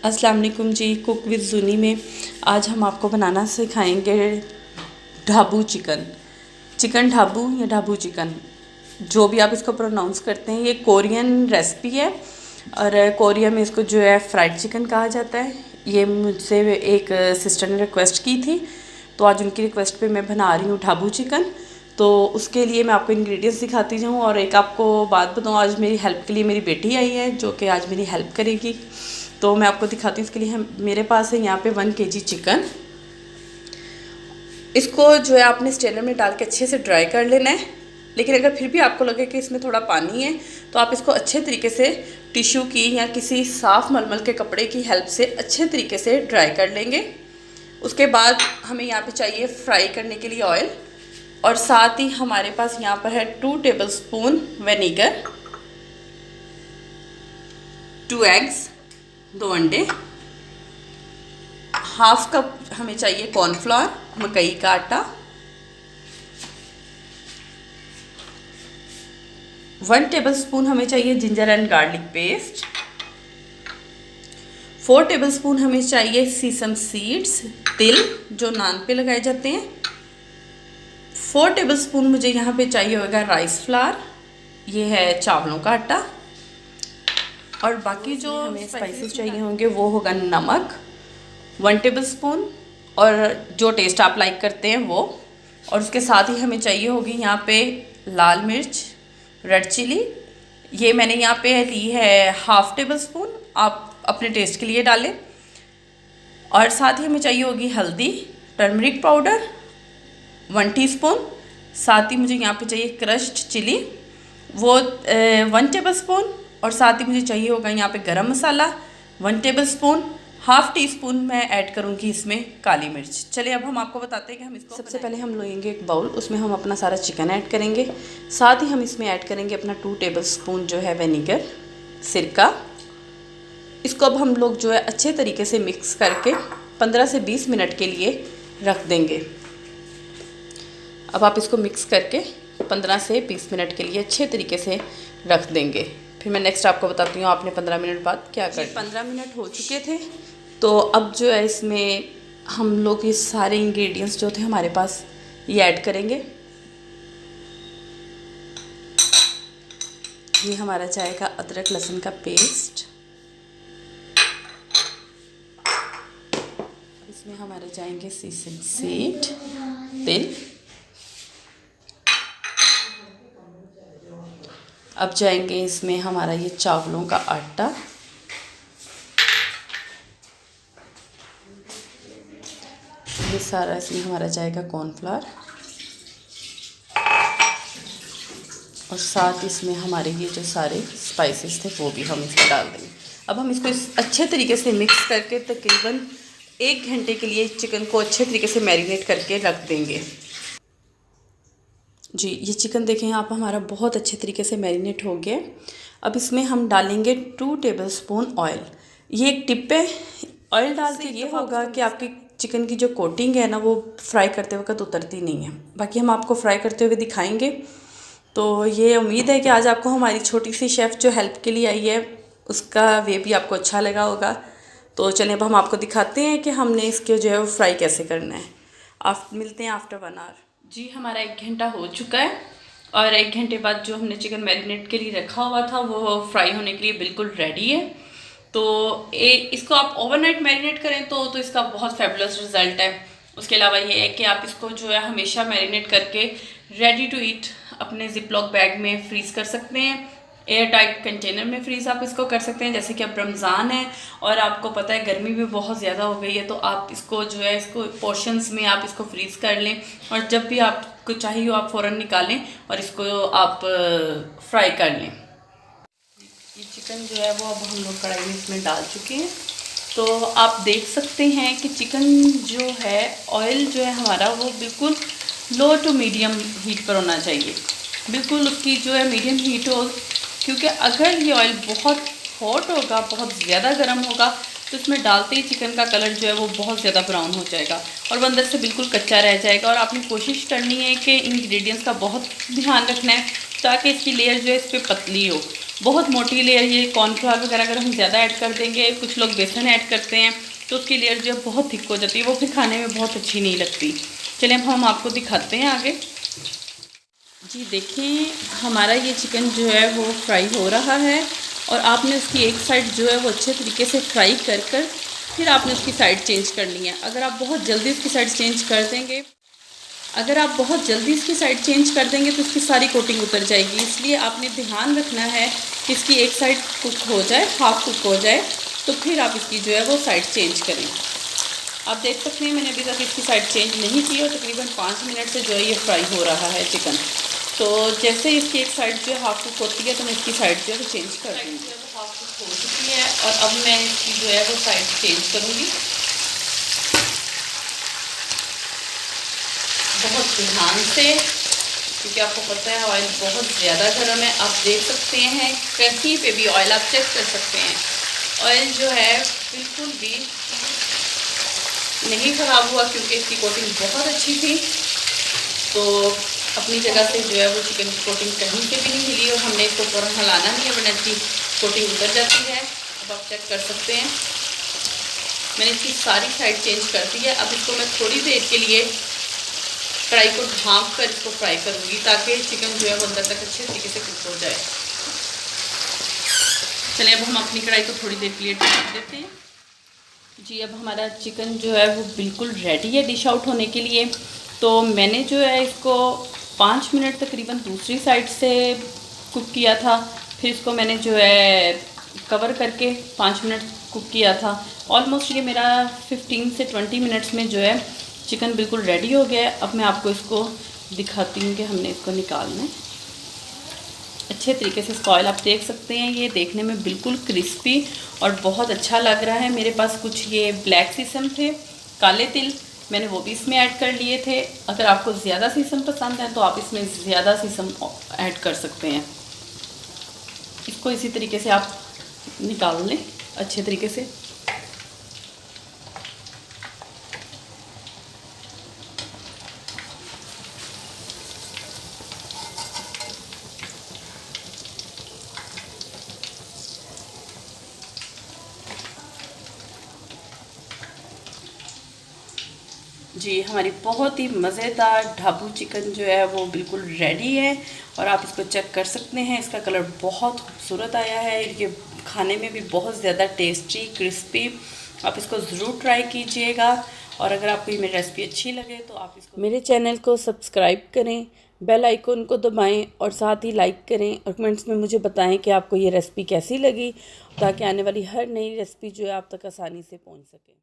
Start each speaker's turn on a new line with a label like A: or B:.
A: अस्सलाम वालेकुम जी। Cook with जुनी में आज हम आपको बनाना सिखाएंगे ढाबू चिकन। चिकन ढाबू या ढाबू चिकन, जो भी आप इसको प्रोनाउंस करते हैं, ये कोरियन रेसिपी है और कोरिया में इसको जो है फ्राइड चिकन कहा जाता है। ये मुझसे एक सिस्टर ने रिक्वेस्ट की थी, तो आज उनकी रिक्वेस्ट पे मैं बना रही हूँ ढाबू चिकन। तो उसके लिए मैं आपको इंग्रेडिएंट्स दिखाती जाऊँ। और एक आपको बात बताऊँ, आज मेरी हेल्प के लिए मेरी बेटी आई है जो कि आज मेरी हेल्प करेगी। तो मैं आपको दिखाती हूँ। इसके लिए मेरे पास है यहाँ पे 1 kg चिकन। इसको जो है आपने स्ट्रेनर में डाल के अच्छे से ड्राई कर लेना है। लेकिन अगर फिर भी आपको लगे कि इसमें थोड़ा पानी है तो आप इसको अच्छे तरीके से टिश्यू की या किसी साफ़ मलमल के कपड़े की हेल्प से अच्छे तरीके से ड्राई कर लेंगे। उसके बाद हमें यहाँ पे चाहिए फ्राई करने के लिए ऑयल, और साथ ही हमारे पास यहाँ पर है 2 टेबलस्पून विनेगर, 2 एग्स, 2 अंडे, हाफ कप हमें चाहिए कॉर्नफ्लोर मकई का आटा, 1 टेबलस्पून हमें चाहिए ginger and garlic paste, 4 tablespoon हमें चाहिए सीसम सीड्स, तिल जो नान पे लगाए जाते हैं, 4 टेबलस्पून मुझे यहाँ पे चाहिए होगा राइस फ्लावर, ये है चावलों का आटा। और बाकी जो हमें स्पाइसेस चाहिए होंगे वो होगा नमक 1 टेबलस्पून, और जो टेस्ट आप लाइक करते हैं वो। और उसके साथ ही हमें चाहिए होगी यहाँ पे लाल मिर्च, रेड चिली, ये मैंने यहाँ पे ली है हाफ टेबलस्पून, आप अपने टेस्ट के लिए डालें। और साथ ही हमें चाहिए होगी हल्दी, टर्मरिक पाउडर 1 टीस्पून। साथ ही मुझे यहाँ पे चाहिए क्रश्ड चिली वो 1 टेबलस्पून, और साथ ही मुझे चाहिए होगा यहाँ पे गरम मसाला 1 टेबलस्पून, हाफ टी स्पून मैं ऐड करूँगी इसमें काली मिर्च। चलिए अब हम आपको बताते हैं कि हम इसको सबसे पहले हम लेंगे एक बाउल, उसमें हम अपना सारा चिकन ऐड करेंगे। साथ ही हम इसमें ऐड करेंगे अपना 2 टेबलस्पून जो है विनेगर, सिरका। इसको अब हम लोग जो है अच्छे तरीके से मिक्स करके 15 से 20 मिनट के लिए रख देंगे। अब आप इसको मिक्स करके 15 से 20 मिनट के लिए अच्छे तरीके से रख देंगे। फिर मैं नेक्स्ट आपको बताती हूँ आपने 15 मिनट बाद क्या कर। 15 मिनट हो चुके थे, तो अब जो है इसमें हम लोग ये सारे इंग्रेडिएंट्स जो थे हमारे पास ये ऐड करेंगे। ये हमारा जाएगा अदरक लहसुन का पेस्ट, इसमें हमारे जाएंगे सीसम सीड, तिल। अब जाएंगे इसमें हमारा ये चावलों का आटा, ये सारा इसमें हमारा जाएगा कॉर्नफ्लावर, और साथ इसमें हमारे ये जो सारे स्पाइसेस थे वो भी हम इसमें डाल देंगे। अब हम इसको अच्छे तरीके से मिक्स करके तकरीबन 1 घंटे के लिए चिकन को अच्छे तरीके से मैरिनेट करके रख देंगे। जी, ये चिकन देखें आप हमारा बहुत अच्छे तरीके से मैरिनेट हो गया। अब इसमें हम डालेंगे 2 टेबलस्पून ऑयल। ये एक टिप है, ऑयल डाल के ये होगा कि आपकी चिकन की जो कोटिंग है ना वो फ्राई करते वक्त उतरती नहीं है। बाकी हम आपको फ्राई करते हुए दिखाएंगे। तो ये उम्मीद है कि आज आपको हमारी छोटी सी शेफ़ जो हेल्प के लिए आई है उसका वे भी आपको अच्छा लगा होगा। तो चलिए अब हम आपको दिखाते हैं कि हमने इसके जो है वो फ्राई कैसे करना है। मिलते हैं आफ्टर 1 आवर। जी, हमारा 1 घंटा हो चुका है, और 1 घंटे बाद जो हमने चिकन मैरिनेट के लिए रखा हुआ था वो फ्राई होने के लिए बिल्कुल रेडी है। तो इसको आप ओवरनाइट मैरिनेट करें तो इसका बहुत फैबुलस रिज़ल्ट है। उसके अलावा ये है कि आप इसको जो है हमेशा मैरिनेट करके रेडी टू ईट अपने जिपलॉक बैग में फ्रीज़ कर सकते हैं। एयर टाइट कंटेनर में फ्रीज़ आप इसको कर सकते हैं। जैसे कि अब रमज़ान है और आपको पता है गर्मी भी बहुत ज़्यादा हो गई है, तो आप इसको जो है इसको पोर्शंस में आप इसको फ्रीज़ कर लें, और जब भी आपको चाहिए हो आप फ़ौरन निकालें और इसको आप फ्राई कर लें। ये चिकन जो है वो अब हम लोग कढ़ाई में इसमें डाल चुके हैं। तो आप देख सकते हैं कि चिकन जो है ऑयल जो है हमारा वो बिल्कुल लो टू मीडियम हीट पर होना चाहिए। बिल्कुल उसकी जो है मीडियम हीट हो, क्योंकि अगर ये ऑयल बहुत हॉट होगा, बहुत ज़्यादा गर्म होगा, तो इसमें डालते ही चिकन का कलर जो है वो बहुत ज़्यादा ब्राउन हो जाएगा और वो अंदर से बिल्कुल कच्चा रह जाएगा। और आपने कोशिश करनी है कि इंग्रेडिएंट्स का बहुत ध्यान रखना है ताकि इसकी लेयर जो है इस पर पतली हो। बहुत मोटी लेयर, ये कॉर्नफ्लावर वगैरह अगर हम ज़्यादा ऐड कर देंगे, कुछ लोग बेसन ऐड करते हैं, तो उसकी लेयर जो है बहुत थिक हो जाती है, वो फिर खाने में बहुत अच्छी नहीं लगती। चलिए अब हम आपको दिखाते हैं आगे। जी देखें, हमारा ये चिकन जो है वो फ्राई हो रहा है और आपने उसकी एक साइड जो है वो अच्छे तरीके से फ्राई कर फिर आपने उसकी साइड चेंज करनी है। अगर आप बहुत जल्दी उसकी साइड चेंज कर देंगे तो इसकी सारी कोटिंग उतर जाएगी। इसलिए आपने ध्यान रखना है कि इसकी एक साइड कुक हो जाए, हाफ कुक हो जाए, तो फिर आप इसकी जो है वो साइड चेंज करें। आप देख सकते हैं मैंने अभी तक इसकी साइड चेंज नहीं की और तकरीबन 5 मिनट से जो है ये फ्राई हो रहा है चिकन। तो जैसे इसकी एक साइड जो है हाफ कुक होती है तो मैं इसकी साइड जो है वो चेंज कर दूँगी। हाफ कुक हो चुकी है और अब मैं इसकी जो है वो साइड चेंज करूँगी। बहुत ध्यान से, क्योंकि आपको पता है ऑयल बहुत ज़्यादा गर्म है। आप देख सकते हैं कहीं पे भी ऑयल आप चेक कर सकते हैं, ऑयल जो है बिल्कुल भी नहीं ख़राब हुआ क्योंकि इसकी कोटिंग बहुत अच्छी थी। तो अपनी जगह से जो है वो चिकन की कोटिंग कहीं से भी नहीं हिली और हमने इसको फ़ौरन हिलाना नहीं है वरना इसकी कोटिंग उतर जाती है। अब आप चेक कर सकते हैं मैंने इसकी सारी साइड चेंज कर दी है। अब इसको मैं थोड़ी देर के लिए कढ़ाई को ढाँप कर इसको फ्राई करूँगी ताकि चिकन जो है वो अंदर तक अच्छे तरीके से कुक हो जाए। चलिए अब हम अपनी कढ़ाई को थोड़ी देर के लिए ढक देते हैं। जी अब हमारा चिकन जो है वो बिल्कुल रेडी है डिश आउट होने के लिए। तो मैंने जो है इसको 5 मिनट तकरीबन दूसरी साइड से कुक किया था, फिर इसको मैंने जो है कवर करके 5 मिनट कुक किया था। ऑलमोस्ट ये मेरा 15 से 20 मिनट्स में जो है चिकन बिल्कुल रेडी हो गया है। अब मैं आपको इसको दिखाती हूँ कि हमने इसको निकालना है अच्छे तरीके से। इसका ऑयल आप देख सकते हैं, ये देखने में बिल्कुल क्रिस्पी और बहुत अच्छा लग रहा है। मेरे पास कुछ ये ब्लैक सीसम थे, काले तिल, मैंने वो भी इसमें ऐड कर लिए थे। अगर आपको ज़्यादा सीसम पसंद है तो आप इसमें ज़्यादा सीसम ऐड कर सकते हैं। इसको इसी तरीके से आप निकाल लें अच्छे तरीके से। जी हमारी बहुत ही मज़ेदार ढाबू चिकन जो है वो बिल्कुल रेडी है और आप इसको चेक कर सकते हैं। इसका कलर बहुत खूबसूरत आया है, ये खाने में भी बहुत ज़्यादा टेस्टी क्रिस्पी। आप इसको ज़रूर ट्राई कीजिएगा और अगर आपको ये मेरी रेसिपी अच्छी लगे तो आप इसको मेरे चैनल को सब्सक्राइब करें, बेल आइकन को दबाएं और साथ ही लाइक करें और कमेंट्स में मुझे बताएं कि आपको ये रेसिपी कैसी लगी, ताकि आने वाली हर नई रेसिपी जो है आप तक आसानी से पहुंच सके।